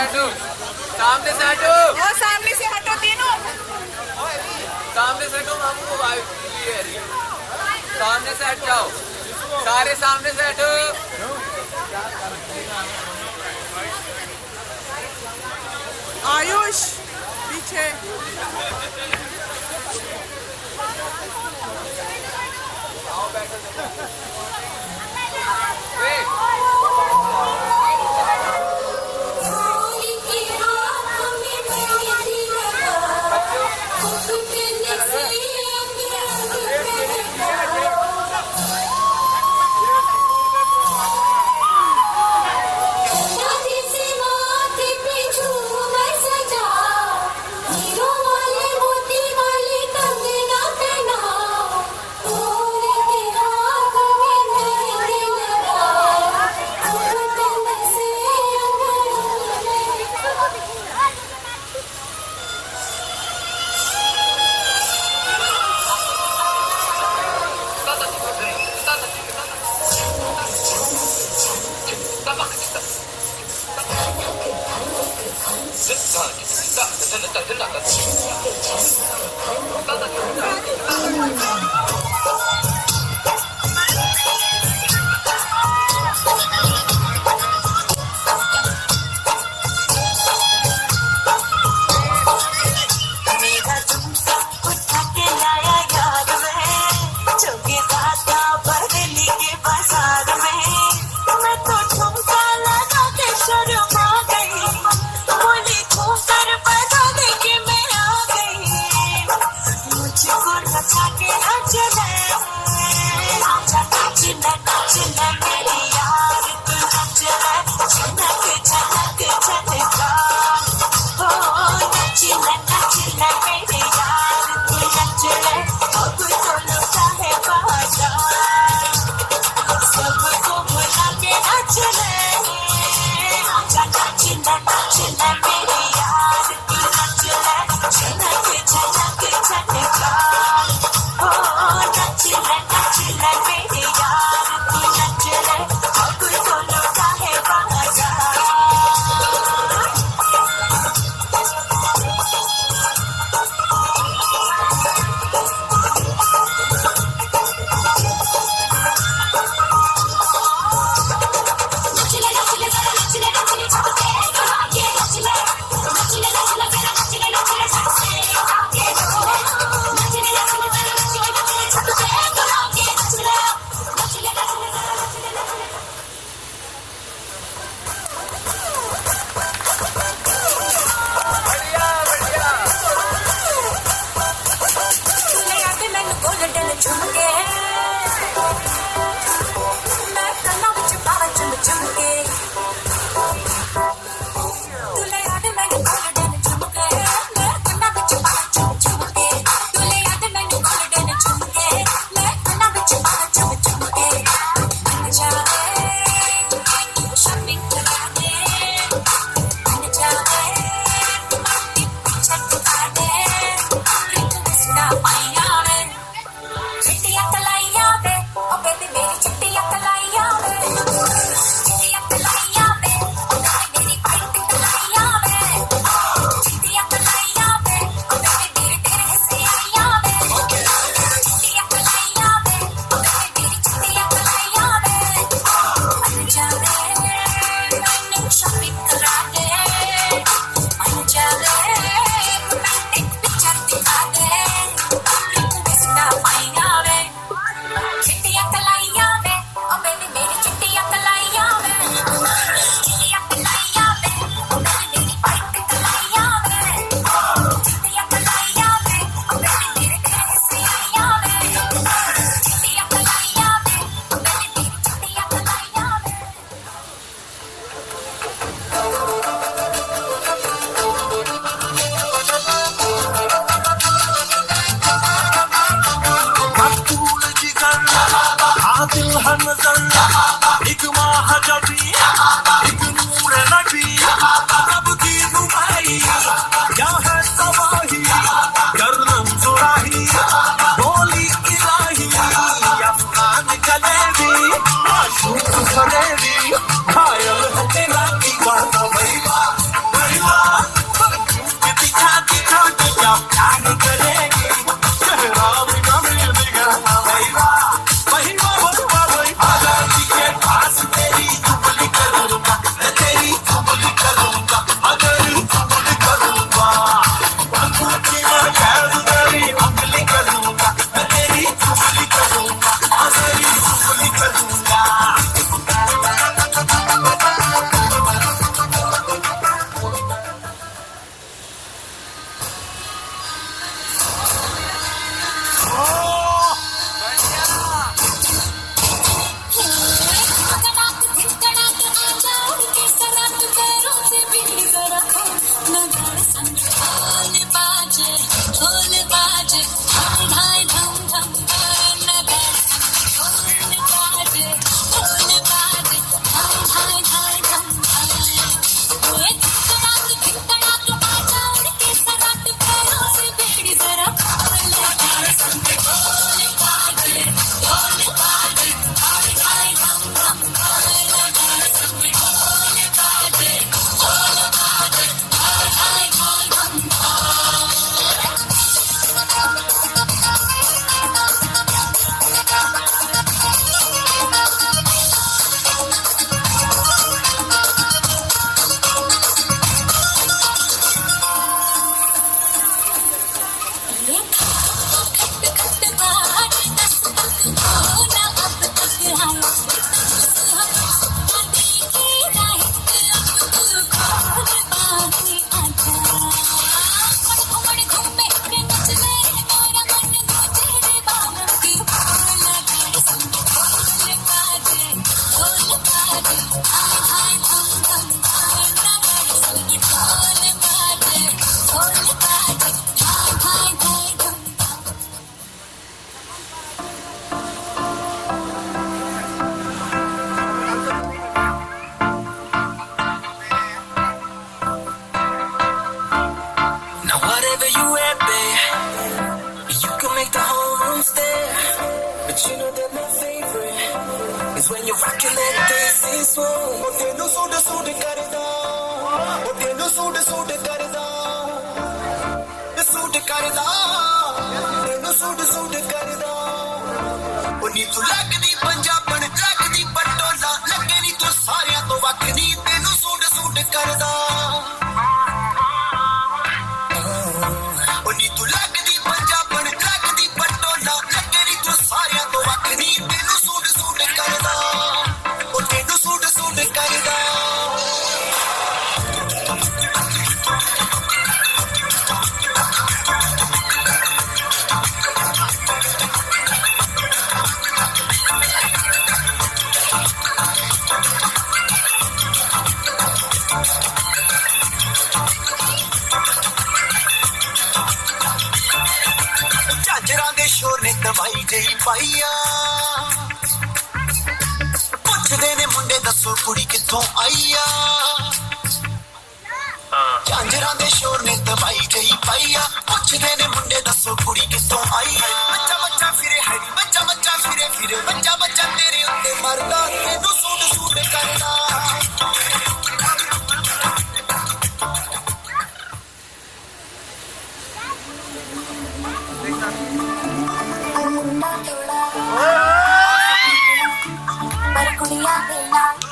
हटो, सामने से हटो, और सामने से हटो तीनों, सामने से हटो मामू को सामने से हट जाओ, सारे सामने से हटो। आयुष पीछे। Now whatever you at, babe, you can make the whole room stare. But you know that my favorite is when you're rocking that dancing slow. Oh, tenu suit suit karda, oh tenu suit karda, suit karda, tenu suit karda. Oh ਨੀ ਤੂੰ ਲੱਗਦੀ ਪੰਜਾਬਣ ਲੱਗਦੀ ਪਟੋਲਾ ਲੱਗੇ ਨੀ ਤੂੰ ਸਾਰਿਆਂ ਤੋਂ ਵੱਖ ਨੀ ਤੈਨੂੰ ਸੂਟ ਕਰਦਾ ਨੀ ਤੂੰ ਲੱਗਦੀ ਪੰਜਾਬਣ ਲੱਗਦੀ ਪਟੋਲਾ ਲੱਗੇ ਨੀ ਤੂੰ ਸਾਰਿਆਂ ਤੋਂ ਵੱਖ ਨੀ ਤੈਨੂੰ ਸੂਟ ਕਰਦਾ ਉਹ ਤੈਨੂੰ ਸੂਟ ਕਰਦਾ ਝਾਂਜਰਾਂ ਦੇ ਸ਼ੋਰ ਨੇ ਦਵਾਈ ਜਈ ਪਾਈਆ ਪੁੱਛਦੇ ਨੇ ਮੁੰਡੇ ਦੱਸੋ ਕੁੜੀ ਕਿੱਥੋਂ ਆਈ ਆ ਝਾਂਜਰਾਂ ਦੇ ਸ਼ੋਰ ਨੇ ਦਵਾਈ ਜਈ ਪਾਈਆ ਪੁੱਛਦੇ ਨੇ ਮੁੰਡੇ ਦੱਸੋ ਕੁੜੀ ਕਿੱਥੋਂ ਆਈ ਆ ਬੱਚਾ ਫਿਰੇ ਹਰੀ ਬੱਚਾ ਫਿਰੇ ਬੱਚਾ ਤੇਰੇ ਉੱਤੇ ਮਰਦਾ ਤੈਨੂੰ ਸੂਟ ਕਰਦਾ पर कुड़िया के नाम